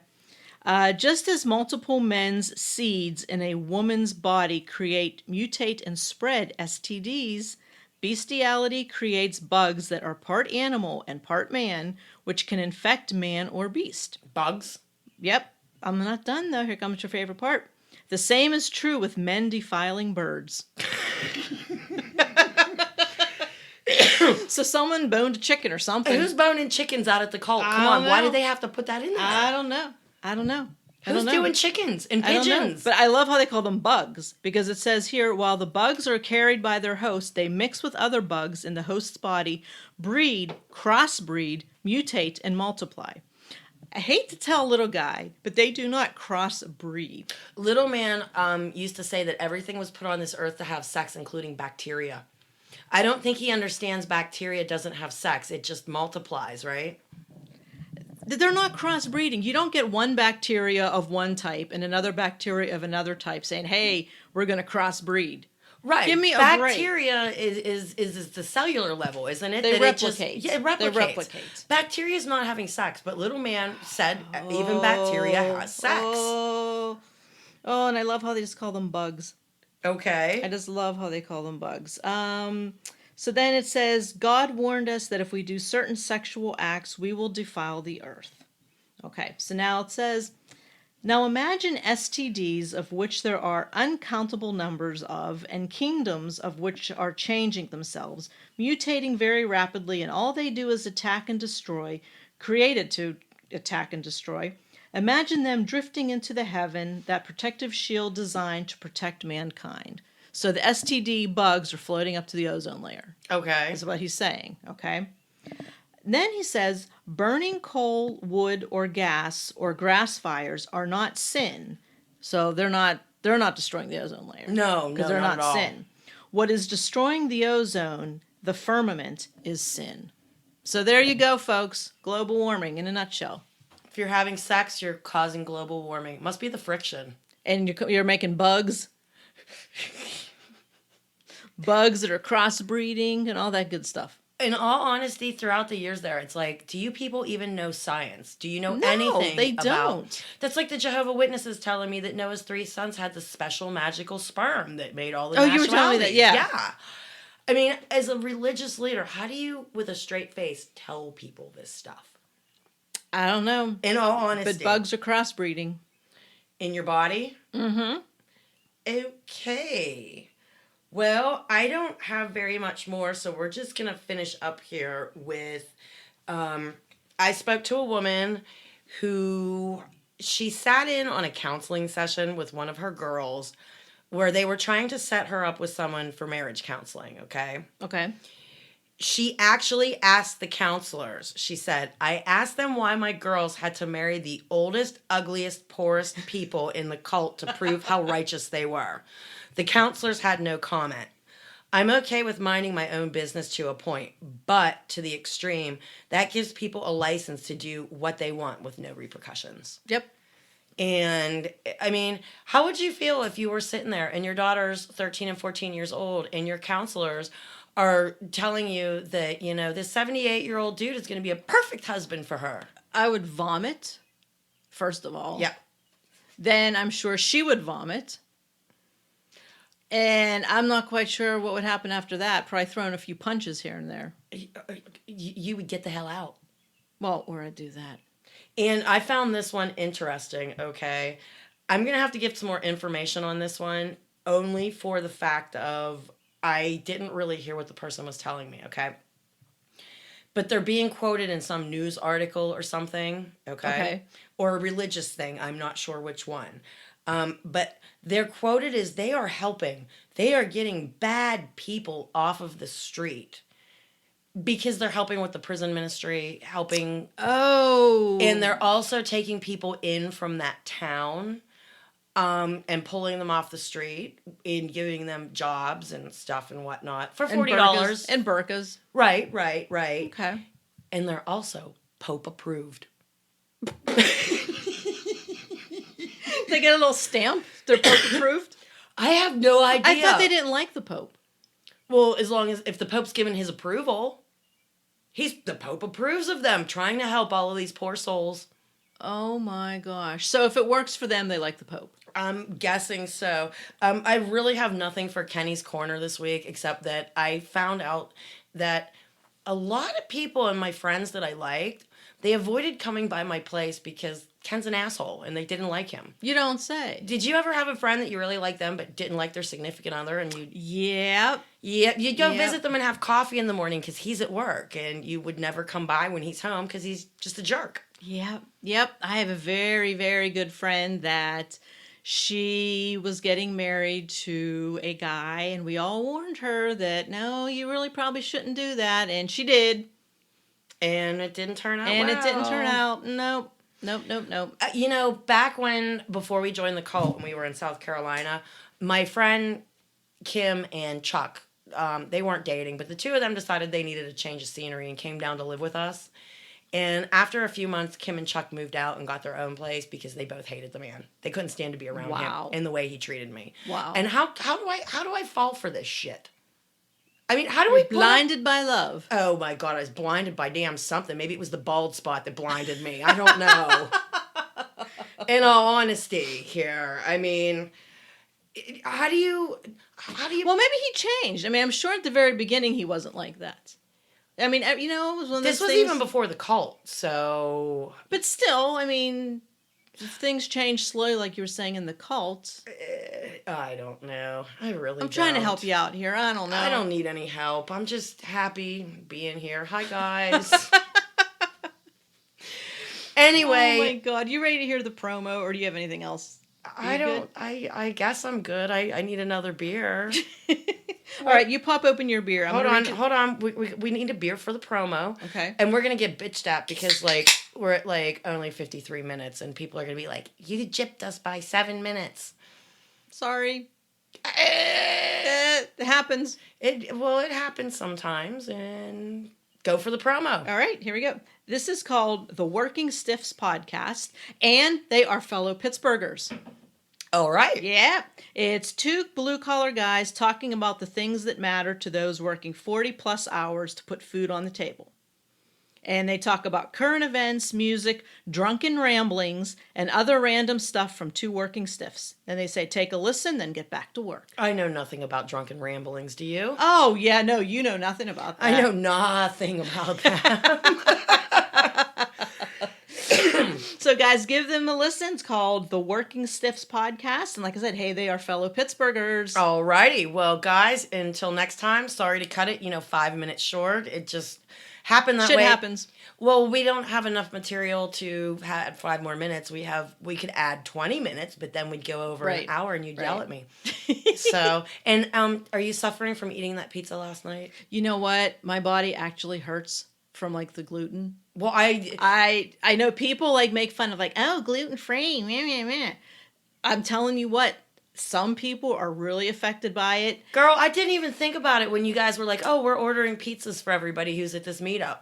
Just as multiple men's seeds in a woman's body mutate and spread STDs, bestiality creates bugs that are part animal and part man, which can infect man or beast. Bugs? Yep. I'm not done, though. Here comes your favorite part. The same is true with men defiling birds. So someone boned a chicken or something. Who's boning chickens out at the cult? Come on, why did they have to put that in there? I don't know. Who's doing chickens and pigeons? But I love how they call them bugs, because it says here, while the bugs are carried by their host, they mix with other bugs in the host's body, breed, crossbreed, mutate, and multiply. I hate to tell little guy, but they do not crossbreed. Little man used to say that everything was put on this earth to have sex, including bacteria. I don't think he understands bacteria doesn't have sex. It just multiplies, right? They're not crossbreeding. You don't get one bacteria of one type and another bacteria of another type saying, hey, we're going to crossbreed. Right. Give me a bacteria is the cellular level, isn't it? They replicate. It replicates. They replicate. Bacteria is not having sex, but little man said even bacteria has sex. Oh, and I love how they just call them bugs. Okay. I just love how they call them bugs. So then it says, God warned us that if we do certain sexual acts, we will defile the earth. Okay, so now it says, now imagine STDs of which there are uncountable numbers of, and kingdoms of which are changing themselves, mutating very rapidly, and all they do is attack and destroy, created to attack and destroy. Imagine them drifting into the heaven, that protective shield designed to protect mankind. So the STD bugs are floating up to the ozone layer. Okay. Is what he's saying, okay? Then he says, burning coal, wood, or gas, or grass fires are not sin. So they're not destroying the ozone layer. No, because they're not not sin. What is destroying the ozone, the firmament, is sin. So there you go, folks. Global warming in a nutshell. If you're having sex, you're causing global warming. It must be the friction. And you're making bugs. Bugs that are crossbreeding and all that good stuff. In all honesty, throughout the years there, it's like, do you people even know science? Do you know anything? They about... don't. That's like the Jehovah's Witnesses telling me that Noah's 3 sons had the special magical sperm that made all the you were telling me that, yeah. Yeah. I mean, as a religious leader, how do you, with a straight face, tell people this stuff? I don't know. In all honesty. But bugs are crossbreeding. In your body? Mm-hmm. Okay. Well, I don't have very much more, so we're just going to finish up here with, I spoke to a woman who, she sat in on a counseling session with one of her girls where they were trying to set her up with someone for marriage counseling, okay? Okay. She actually asked the counselors, she said, I asked them why my girls had to marry the oldest, ugliest, poorest people in the cult to prove how righteous they were. The counselors had no comment. I'm okay with minding my own business to a point, but to the extreme, that gives people a license to do what they want with no repercussions. Yep. And I mean, how would you feel if you were sitting there and your daughter's 13 and 14 years old and your counselors are telling you that, you know, this 78-year-old dude is going to be a perfect husband for her? I would vomit, first of all. Yeah. Then I'm sure she would vomit. And I'm not quite sure what would happen after that. Probably throwing a few punches here and there. You would get the hell out. Well, or I'd do that. And I found this one interesting, okay? I'm going to have to give some more information on this one, only for the fact of I didn't really hear what the person was telling me, okay? But they're being quoted in some news article or something, okay? Or a religious thing, I'm not sure which one. But they're quoted as they are helping. They are getting bad people off of the street because they're helping with the prison ministry, helping. Oh. And they're also taking people in from that town and pulling them off the street and giving them jobs and stuff and whatnot for $40. And burkas. Right. Okay. And they're also Pope approved. They get a little stamp. They're Pope approved. I have no idea. I thought they didn't like the Pope. Well, as long as if the Pope's given his approval, the Pope approves of them trying to help all of these poor souls. Oh my gosh. So if it works for them, they like the Pope. I'm guessing so. I really have nothing for Kenny's Corner this week, except that I found out that a lot of people and my friends that I liked, they avoided coming by my place because Ken's an asshole and they didn't like him. You don't say. Did you ever have a friend that you really liked them but didn't like their significant other and you... Yep. Yeah, you'd go visit them and have coffee in the morning because he's at work and you would never come by when he's home because he's just a jerk. Yep. I have a very, very good friend that she was getting married to a guy and we all warned her that, no, you really probably shouldn't do that. And she did. And it didn't turn out And well. it didn't turn out. Nope. You know, back before we joined the cult when we were in South Carolina, my friend Kim and Chuck, they weren't dating, but the two of them decided they needed a change of scenery and came down to live with us. And after a few months, Kim and Chuck moved out and got their own place because they both hated the man. They couldn't stand to be around him and the way he treated me. Wow. And how do I fall for this shit? I mean, how do we... Blinded by love. Oh, my God. I was blinded by damn something. Maybe it was the bald spot that blinded me. I don't know. In all honesty here. I mean, how do you... Well, maybe he changed. I mean, I'm sure at the very beginning he wasn't like that. I mean, you know, it was one of those This was things... even before the cult, so... But still, I mean... Things change slowly, like you were saying in the cult. I don't know. I'm trying to help you out here. I don't know. I don't need any help. I'm just happy being here. Hi, guys. Anyway. Oh, my God. You ready to hear the promo, or do you have anything else? I guess I'm good. I need another beer. All right, you pop open your beer. Hold on. We need a beer for the promo. Okay. And we're going to get bitched at because, like, we're at, like, only 53 minutes and people are going to be like, you gypped us by 7 minutes. Sorry. It happens. It happens sometimes. And go for the promo. All right, here we go. This is called the Working Stiffs Podcast, and they are fellow Pittsburghers. All right. Yeah. It's two blue-collar guys talking about the things that matter to those working 40-plus hours to put food on the table. And they talk about current events, music, drunken ramblings, and other random stuff from two working stiffs. And they say, take a listen, then get back to work. I know nothing about drunken ramblings. Do you? Oh, yeah, no, you know nothing about that. I know nothing about that. guys, give them a listen. It's called the Working Stiffs Podcast. And like I said, hey, they are fellow Pittsburghers. Alrighty. Well, guys, until next time, sorry to cut it, 5 minutes short. It just happened that Shit way. happens. Well, we don't have enough material to have 5 more minutes. We could add 20 minutes, but then we'd go over an hour and you'd yell at me. So, and are you suffering from eating that pizza last night? You know what? My body actually hurts from like the gluten. Well, I know people like make fun of like, oh, gluten free. I'm telling you what, some people are really affected by it. Girl, I didn't even think about it when you guys were like, oh, we're ordering pizzas for everybody who's at this meetup.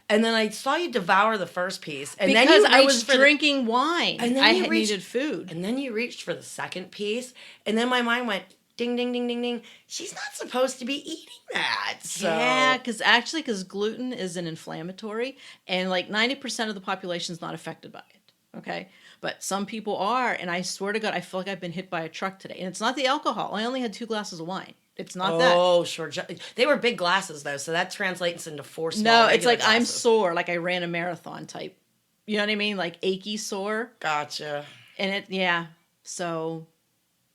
And then I saw you devour the first piece. And because then I was drinking wine. And then I you needed food. And then you reached for the second piece. And then my mind went, ding, ding, ding, ding, ding. She's not supposed to be eating that. So. Yeah, because gluten is an inflammatory. And like 90% of the population is not affected by it. Okay? But some people are. And I swear to God, I feel like I've been hit by a truck today. And it's not the alcohol. I only had 2 glasses of wine. It's not that. Oh, sure. They were big glasses, though, so that translates into 4 small No, it's like glasses. I'm sore, like I ran a marathon type. You know what I mean? Like achy sore. Gotcha. And so,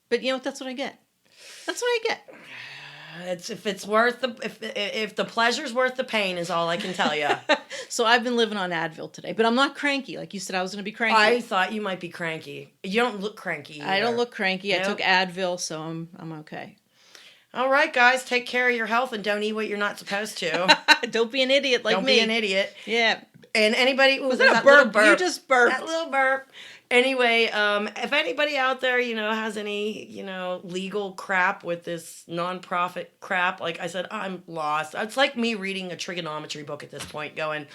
but you know what? That's what I get. That's what I get. If the pleasure's worth the pain is all I can tell you. So I've been living on Advil today, but I'm not cranky. Like you said, I was going to be cranky. I thought you might be cranky. You don't look cranky either. I don't look cranky. Nope. I took Advil, so I'm okay. All right, guys, take care of your health and don't eat what you're not supposed to. Don't be an idiot like me. Don't be an idiot. Yeah. And anybody... Was that a burp? You just burped. That little burp. Anyway, if anybody out there, has any, legal crap with this nonprofit crap, like I said, I'm lost. It's like me reading a trigonometry book at this point going,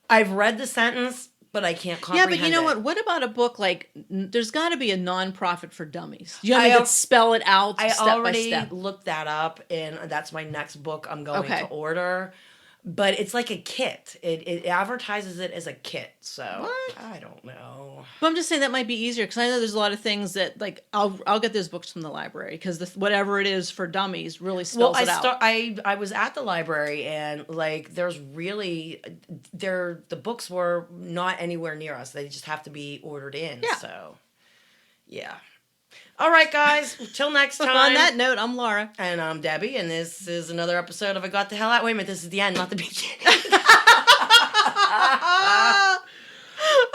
I've read the sentence, but I can't comprehend it. Yeah, but you know what? What about a book like, there's got to be a nonprofit for dummies. You know what I mean? Spell it out step by step. I already looked that up, and that's my next book I'm going to order. But it's like a kit. It advertises it as a kit. So what? I don't know. But I'm just saying that might be easier because I know there's a lot of things that like I'll get those books from the library because whatever it is for dummies really spells it out. I was at the library and like there's really the books were not anywhere near us. They just have to be ordered in. Yeah. So yeah. All right, guys. Till next time. On that note, I'm Laura. And I'm Debbie, and this is another episode of I Got the Hell Out. Wait a minute, this is the end, not the beginning.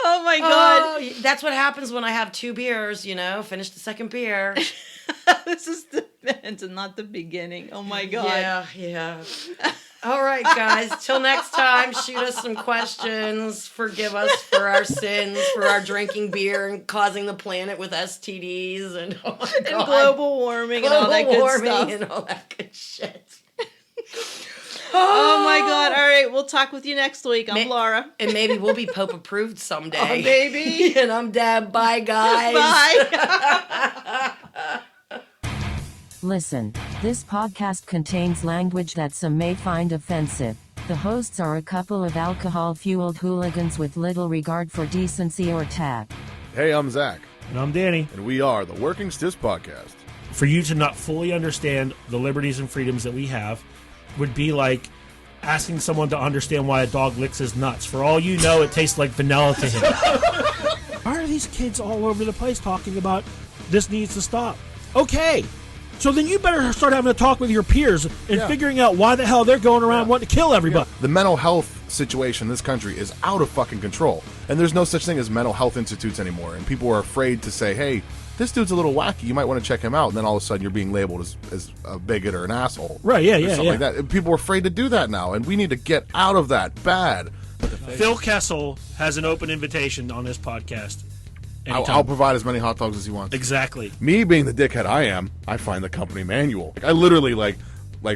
Oh, my God. Oh, that's what happens when I have 2 beers, finish the second beer. This is the end and not the beginning. Oh, my God. Yeah. All right, guys. Till next time, shoot us some questions. Forgive us for our sins, for our drinking beer and causing the planet with STDs and oh my God. And global warming and all that good stuff. And all that good shit. Oh my God. All right. We'll talk with you next week. I'm Laura. And maybe we'll be Pope approved someday. Oh, maybe. And I'm Deb. Bye, guys. Bye. Listen, this podcast contains language that some may find offensive. The hosts are a couple of alcohol-fueled hooligans with little regard for decency or tact. Hey, I'm Zach. And I'm Danny. And we are the Working Stiffs Podcast. For you to not fully understand the liberties and freedoms that we have would be like asking someone to understand why a dog licks his nuts. For all you know, it tastes like vanilla to him. Why are these kids all over the place talking about this needs to stop? Okay. So then you better start having a talk with your peers and figuring out why the hell they're going around wanting to kill everybody. The mental health situation in this country is out of fucking control. And there's no such thing as mental health institutes anymore. And people are afraid to say, hey, this dude's a little wacky. You might want to check him out. And then all of a sudden you're being labeled as a bigot or an asshole. Right, yeah. Like that. And people are afraid to do that now. And we need to get out of that bad. Phil Kessel has an open invitation on this podcast. I'll provide as many hot dogs as he wants. Exactly. Me being the dickhead I am, I find the company manual. I literally like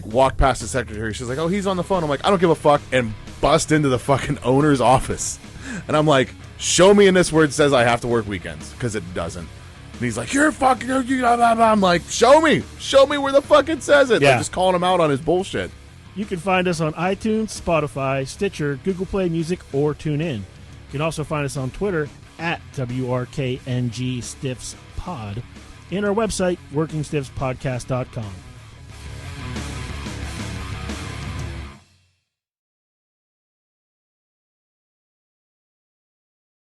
walk past the secretary. She's like, "Oh, he's on the phone." I'm like, "I don't give a fuck," and bust into the fucking owner's office. And I'm like, "Show me in this where it says I have to work weekends, because it doesn't." And he's like, "You're fucking." I'm like, "Show me where the fuck it says it." Yeah. Like, just calling him out on his bullshit. You can find us on iTunes, Spotify, Stitcher, Google Play Music, or TuneIn. You can also find us on Twitter at WRKNG Stiffs Pod, and our website, WorkingStiffspodcast.com.